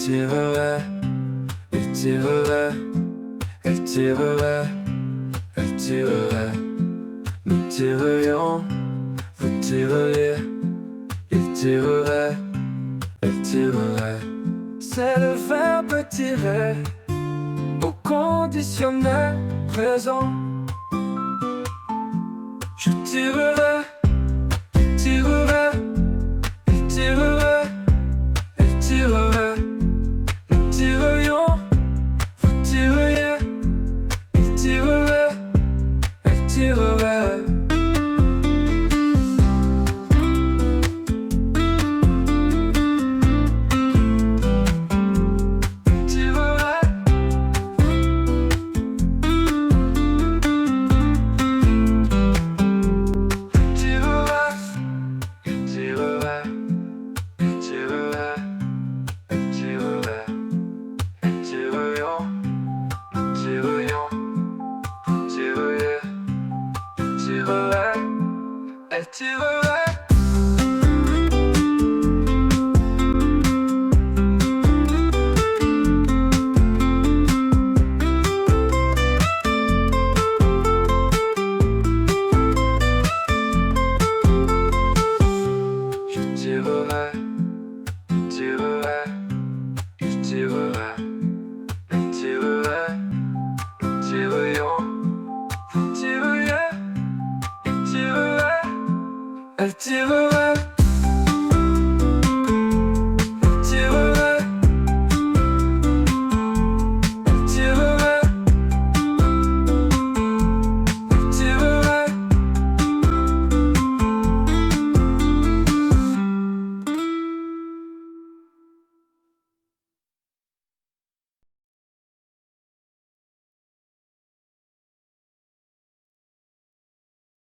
tirerait, il tirerait, elle tirerait, elle tirerait. Nous tirerions, vous tireriez, il tirerait, elle tirerait. C'est le verbe tirer au conditionnel présent. Je tirerai, il tirerait, il tirerait, elle tirerait. Nous tirerions, vous tireriez, il tirerait, elle tirerait. Elle tirerait. Je tirerais, tirerais, il tirerait, elle tirerait, nous tirerions, vous tireriez, il tirerait, elle tirerait.